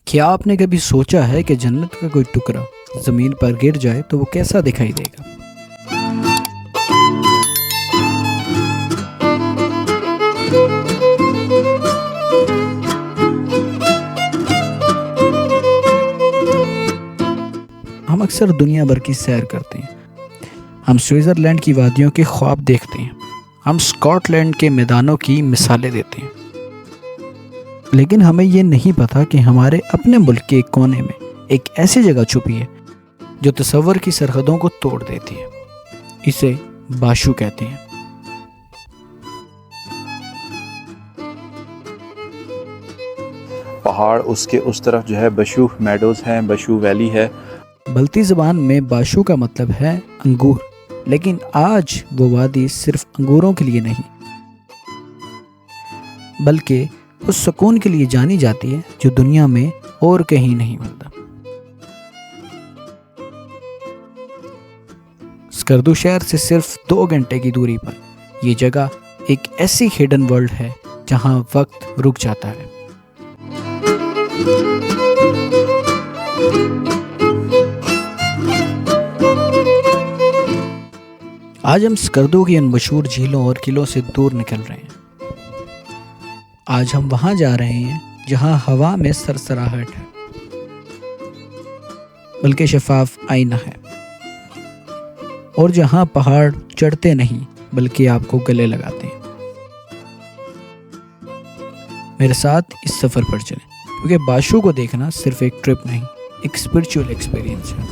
کیا آپ نے کبھی سوچا ہے کہ جنت کا کوئی ٹکڑا زمین پر گر جائے تو وہ کیسا دکھائی دے گا؟ ہم اکثر دنیا بھر کی سیر کرتے ہیں، ہم سوئٹزرلینڈ کی وادیوں کے خواب دیکھتے ہیں، ہم سکاٹ لینڈ کے میدانوں کی مثالیں دیتے ہیں، لیکن ہمیں یہ نہیں پتا کہ ہمارے اپنے ملک کے ایک کونے میں ایک ایسی جگہ چھپی ہے جو تصور کی سرحدوں کو توڑ دیتی ہے۔ اسے باشو کہتے ہیں۔ پہاڑ اس کے اس طرف جو ہے بشو میڈوز ہیں، بشو ویلی ہے۔ بلتی زبان میں باشو کا مطلب ہے انگور، لیکن آج وہ وادی صرف انگوروں کے لیے نہیں بلکہ اس سکون کے لیے جانی جاتی ہے جو دنیا میں اور کہیں نہیں ملتا۔ سکردو شہر سے صرف 2 گھنٹے کی دوری پر یہ جگہ ایک ایسی ہڈن ورلڈ ہے جہاں وقت رک جاتا ہے۔ آج ہم سکردو کی ان مشہور جھیلوں اور قلعوں سے دور نکل رہے ہیں۔ آج ہم وہاں جا رہے ہیں جہاں ہوا میں سرسراہٹ ہے، بلکہ شفاف آئینہ ہے، اور جہاں پہاڑ چڑھتے نہیں بلکہ آپ کو گلے لگاتے ہیں۔ میرے ساتھ اس سفر پر چلیں، کیونکہ باشو کو دیکھنا صرف ایک ٹرپ نہیں، ایک اسپرچول ایکسپیرینس ہے۔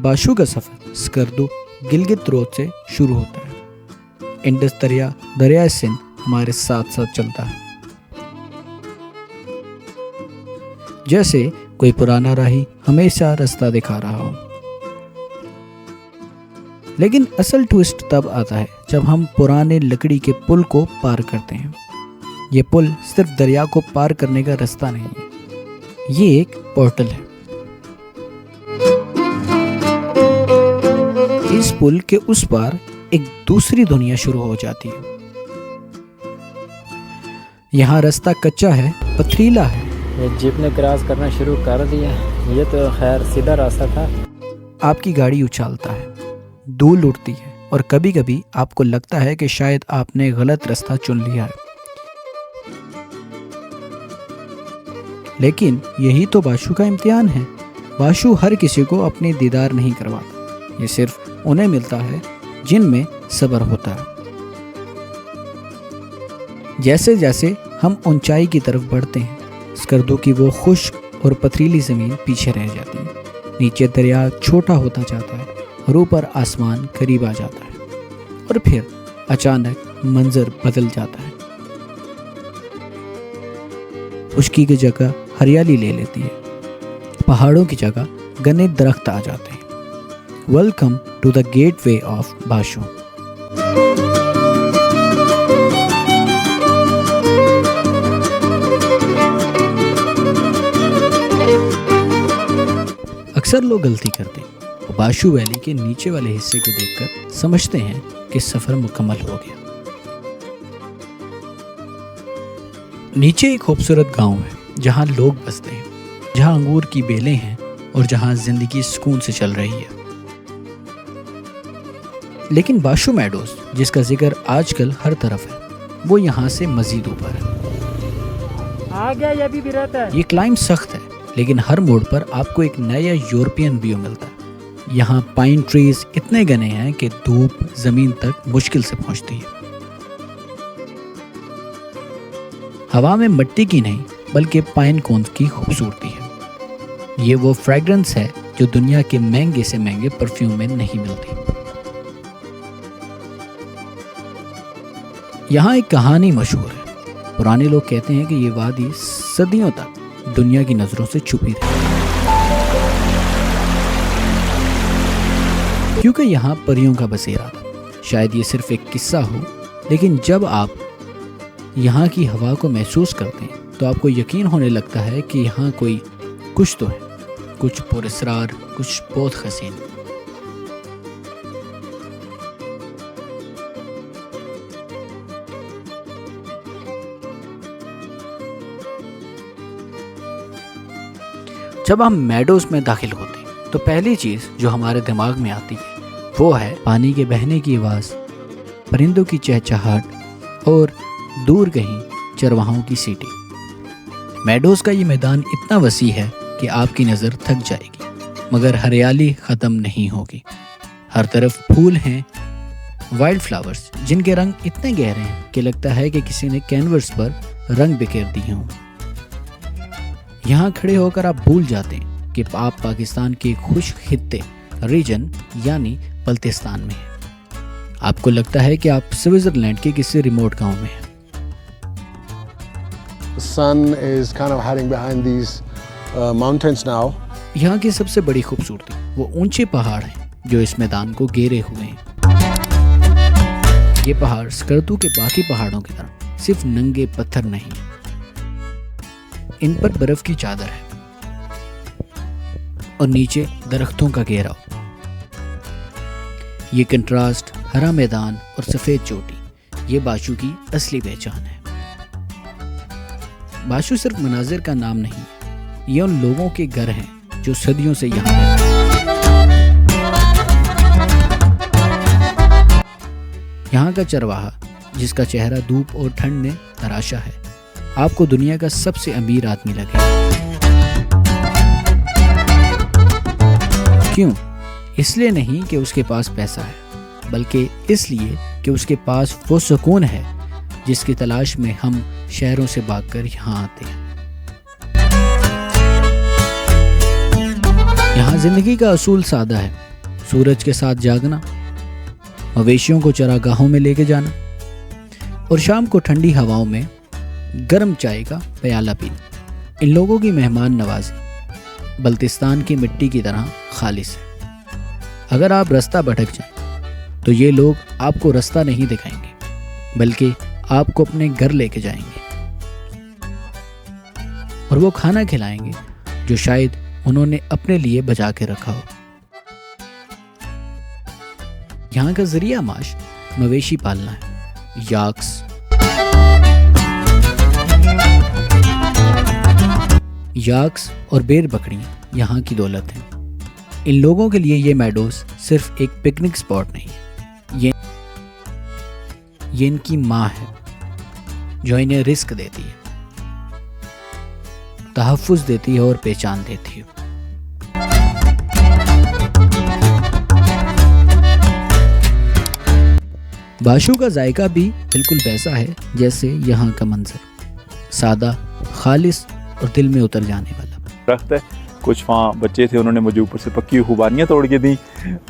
باشو کا سفر سکردو گلگت روڈ سے شروع ہوتا ہے۔ انڈس دریائے سندھ ہمارے ساتھ ساتھ چلتا ہے، جیسے کوئی پرانا راہی ہمیشہ راستہ دکھا رہا ہو۔ لیکن اصل ٹوسٹ تب آتا ہے جب ہم پرانے لکڑی کے پل کو پار کرتے ہیں۔ یہ پل صرف دریا کو پار کرنے کا راستہ نہیں ہے، یہ ایک پورٹل ہے۔ اس پل کے اس پار ایک دوسری دنیا شروع ہو جاتی ہے۔ یہاں راستہ کچا ہے، پتھریلا ہے۔ یہ جیپ نے کراس کرنا شروع کر دیا، یہ تو خیر سیدھا راستہ تھا۔ آپ کی گاڑی اچھالتا ہے، دھول اڑتی ہے، اور کبھی کبھی آپ کو لگتا ہے کہ شاید آپ نے غلط راستہ چن لیا ہے۔ لیکن یہی تو باشو کا امتحان ہے۔ باشو ہر کسی کو اپنی دیدار نہیں کرواتا، یہ صرف انہیں ملتا ہے جن میں صبر ہوتا ہے۔ جیسے جیسے ہم اونچائی کی طرف بڑھتے ہیں، سکردو کی وہ خشک اور پتھریلی زمین پیچھے رہ جاتی ہے، نیچے دریا چھوٹا ہوتا جاتا ہے اور اوپر آسمان قریب آ جاتا ہے، اور پھر اچانک منظر بدل جاتا ہے۔ خشکی کی جگہ ہریالی لے لیتی ہے، پہاڑوں کی جگہ گھنے درخت آ جاتے ہیں۔ Welcome to the gateway of Basho. اکثر لوگ غلطی کرتے ہیں، وہ باشو ویلی کے نیچے والے حصے کو دیکھ کر سمجھتے ہیں کہ سفر مکمل ہو گیا۔ نیچے ایک خوبصورت گاؤں ہے جہاں لوگ بستے ہیں، جہاں انگور کی بیلیں ہیں اور جہاں زندگی سکون سے چل رہی ہے۔ لیکن باشو میڈوز، جس کا ذکر آج کل ہر طرف ہے، وہ یہاں سے مزید اوپر ہے۔ آگے یہ بھی رہتا ہے۔ یہ کلائمب سخت ہے، لیکن ہر موڑ پر آپ کو ایک نیا یورپین ویو ملتا ہے۔ یہاں پائن ٹریز اتنے گھنے ہیں کہ دھوپ زمین تک مشکل سے پہنچتی ہے۔ ہوا میں مٹی کی نہیں بلکہ پائن کونز کی خوبصورتی ہے۔ یہ وہ فریگرنس ہے جو دنیا کے مہنگے سے مہنگے پرفیوم میں نہیں ملتی۔ یہاں ایک کہانی مشہور ہے۔ پرانے لوگ کہتے ہیں کہ یہ وادی صدیوں تک دنیا کی نظروں سے چھپی رہی، کیونکہ یہاں پریوں کا بسیرا تھا۔ شاید یہ صرف ایک قصہ ہو، لیکن جب آپ یہاں کی ہوا کو محسوس کرتے ہیں تو آپ کو یقین ہونے لگتا ہے کہ یہاں کوئی کچھ تو ہے، کچھ پراسرار، کچھ بہت حسین۔ جب ہم میڈوز میں داخل ہوتے ہیں تو پہلی چیز جو ہمارے دماغ میں آتی ہے وہ ہے پانی کے بہنے کی آواز، پرندوں کی چہچہاہٹ اور دور کہیں چرواہوں کی سیٹی۔ میڈوز کا یہ میدان اتنا وسیع ہے کہ آپ کی نظر تھک جائے گی، مگر ہریالی ختم نہیں ہوگی۔ ہر طرف پھول ہیں، وائلڈ فلاورز جن کے رنگ اتنے گہرے ہیں کہ لگتا ہے کہ کسی نے کینوس پر رنگ بکھیر دیے ہوں۔ یہاں کھڑے ہو کر آپ بھول جاتے ہیں کہ آپ پاکستان کے خشک خطے ریجن یعنی بلتستان میں ہیں۔ آپ کو لگتا ہے کہ آپ سوئٹزرلینڈ کے کسی ریموٹ گاؤں میں ہیں۔ The sun is kind of hiding behind these mountains now. یہاں کی سب سے بڑی خوبصورتی وہ اونچے پہاڑ ہیں جو اس میدان کو گھیرے ہوئے ہیں۔ یہ پہاڑ سکردو کے باقی پہاڑوں کی طرح صرف ننگے پتھر نہیں، ان پر برف کی چادر ہے اور نیچے درختوں کا گھیراؤ۔ یہ کنٹراسٹ، ہرا میدان اور سفید چوٹی، یہ باشو کی اصلی پہچان ہے۔ باشو صرف مناظر کا نام نہیں، یہ ان لوگوں کے گھر ہیں جو صدیوں سے یہاں رہتے ہیں۔ یہاں کا چرواہا جس کا چہرہ دھوپ اور ٹھنڈ نے تراشا ہے، آپ کو دنیا کا سب سے امیر آدمی لگے۔ کیوں؟ اس لیے نہیں کہ اس کے پاس پیسہ ہے، بلکہ اس لیے کہ اس کے پاس وہ سکون ہے جس کی تلاش میں ہم شہروں سے بھاگ کر یہاں آتے ہیں۔ یہاں زندگی کا اصول سادہ ہے، سورج کے ساتھ جاگنا، مویشیوں کو چراگاہوں میں لے کے جانا اور شام کو ٹھنڈی ہواؤں میں گرم چائے کا پیالہ پینا۔ ان لوگوں کی مہمان نوازی بلتستان کی مٹی کی طرح خالص ہے۔ اگر آپ رستہ بھٹک جائیں تو یہ لوگ آپ کو رستہ نہیں دکھائیں گے، بلکہ آپ کو اپنے گھر لے کے جائیں گے اور وہ کھانا کھلائیں گے جو شاید انہوں نے اپنے لیے بچا کے رکھا ہو۔ یہاں کا ذریعہ معاش مویشی پالنا ہے۔ یاکس اور بیر بکریاں یہاں کی دولت ہیں۔ ان لوگوں کے لیے یہ میڈوز صرف ایک پکنک سپاٹ نہیں ہے، یہ ان کی ماں ہے جو انہیں رزق دیتی ہے، تحفظ دیتی ہے اور پہچان دیتی ہے۔ باشو کا ذائقہ بھی بالکل ویسا ہے جیسے یہاں کا منظر، سادہ، خالص اور دل میں اتر جانے والا۔ درخت ہے، کچھ وہاں بچے تھے، انہوں نے مجھے اوپر سے پکی خوبانیاں توڑ کے دیں،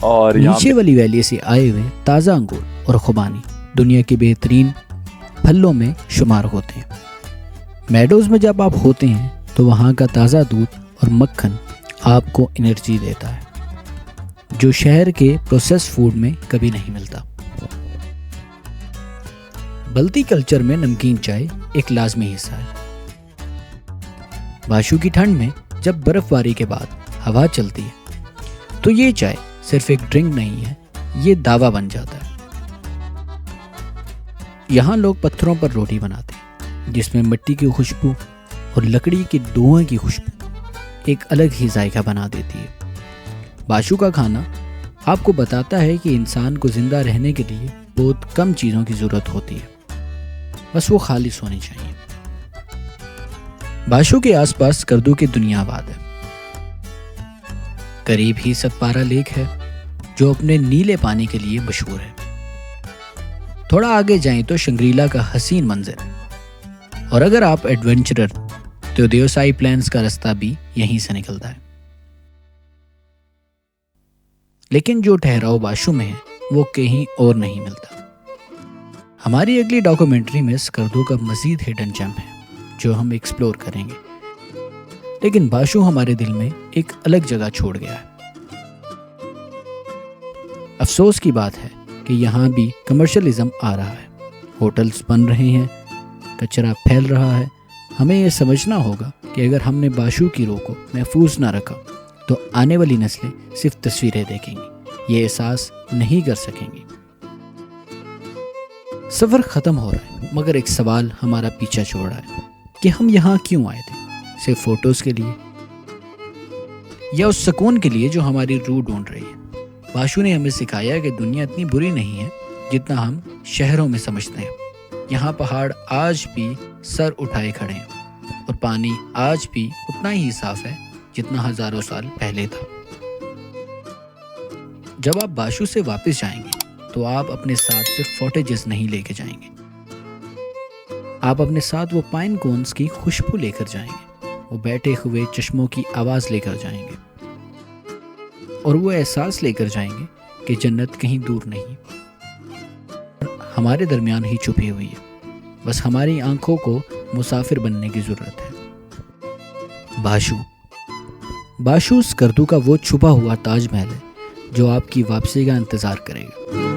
اور نیچے والی ویلی سے آئے ہوئے تازہ انگور اور خوبانی دنیا کے بہترین پھلوں میں شمار ہوتے ہیں۔ میڈوز میں جب آپ ہوتے ہیں تو وہاں کا تازہ دودھ اور مکھن آپ کو انرجی دیتا ہے جو شہر کے پروسیس فوڈ میں کبھی نہیں ملتا۔ بلتی کلچر میں نمکین چائے ایک لازمی حصہ ہے۔ باشو کی ٹھنڈ میں جب برف باری کے بعد ہوا چلتی ہے تو یہ چائے صرف ایک ڈرنک نہیں ہے، یہ دعویٰ بن جاتا ہے۔ یہاں لوگ پتھروں پر روٹی بناتے ہیں جس میں مٹی کی خوشبو اور لکڑی کے دھوئیں کی خوشبو ایک الگ ہی ذائقہ بنا دیتی ہے۔ باشو کا کھانا آپ کو بتاتا ہے کہ انسان کو زندہ رہنے کے لیے بہت کم چیزوں کی ضرورت ہوتی ہے، بس وہ خالص ہونی چاہیے۔ باشو کے آس پاس سکردو کی دنیا آباد ہے۔ قریب ہی ستپارا لیک ہے جو اپنے نیلے پانی کے لیے مشہور ہے۔ تھوڑا آگے جائیں تو شنگریلا کا حسین منظر ہے، اور اگر آپ ایڈونچرر تو دیوسائی پلینز کا رستہ بھی یہیں سے نکلتا ہے۔ لیکن جو ٹھہراؤ باشو میں ہے وہ کہیں اور نہیں ملتا۔ ہماری اگلی ڈاکومنٹری میں سکردو کا مزید ہڈن جیم ہے جو ہم ایکسپلور کریں گے، لیکن باشو ہمارے دل میں ایک الگ جگہ چھوڑ گیا ہے۔ افسوس کی بات ہے کہ یہاں بھی کمرشلزم آ رہا ہے، ہوٹلز بن رہے ہیں، کچرا پھیل رہا ہے۔ ہمیں یہ سمجھنا ہوگا کہ اگر ہم نے باشو کی روح کو محفوظ نہ رکھا تو آنے والی نسلیں صرف تصویریں دیکھیں گی، یہ احساس نہیں کر سکیں گی۔ سفر ختم ہو رہا ہے، مگر ایک سوال ہمارا پیچھا چھوڑ رہا ہے کہ ہم یہاں کیوں آئے تھے؟ صرف فوٹوز کے لیے؟ یا اس سکون کے لیے جو ہماری روح ڈھونڈ رہی ہے۔ باشو نے ہمیں سکھایا کہ دنیا اتنی بری نہیں ہے جتنا ہم شہروں میں سمجھتے ہیں۔ یہاں پہاڑ آج بھی سر اٹھائے کھڑے ہیں اور پانی آج بھی اتنا ہی صاف ہے جتنا ہزاروں سال پہلے تھا۔ جب آپ باشو سے واپس جائیں گے تو آپ اپنے ساتھ صرف فوٹیجز نہیں لے کے جائیں گے، آپ اپنے ساتھ وہ پائن کونز کی خوشبو لے کر جائیں گے، وہ بیٹھے ہوئے چشموں کی آواز لے کر جائیں گے، اور وہ احساس لے کر جائیں گے کہ جنت کہیں دور نہیں، ہمارے درمیان ہی چھپی ہوئی ہے، بس ہماری آنکھوں کو مسافر بننے کی ضرورت ہے۔ باشو اسکردو کا وہ چھپا ہوا تاج محل ہے جو آپ کی واپسی کا انتظار کرے گا۔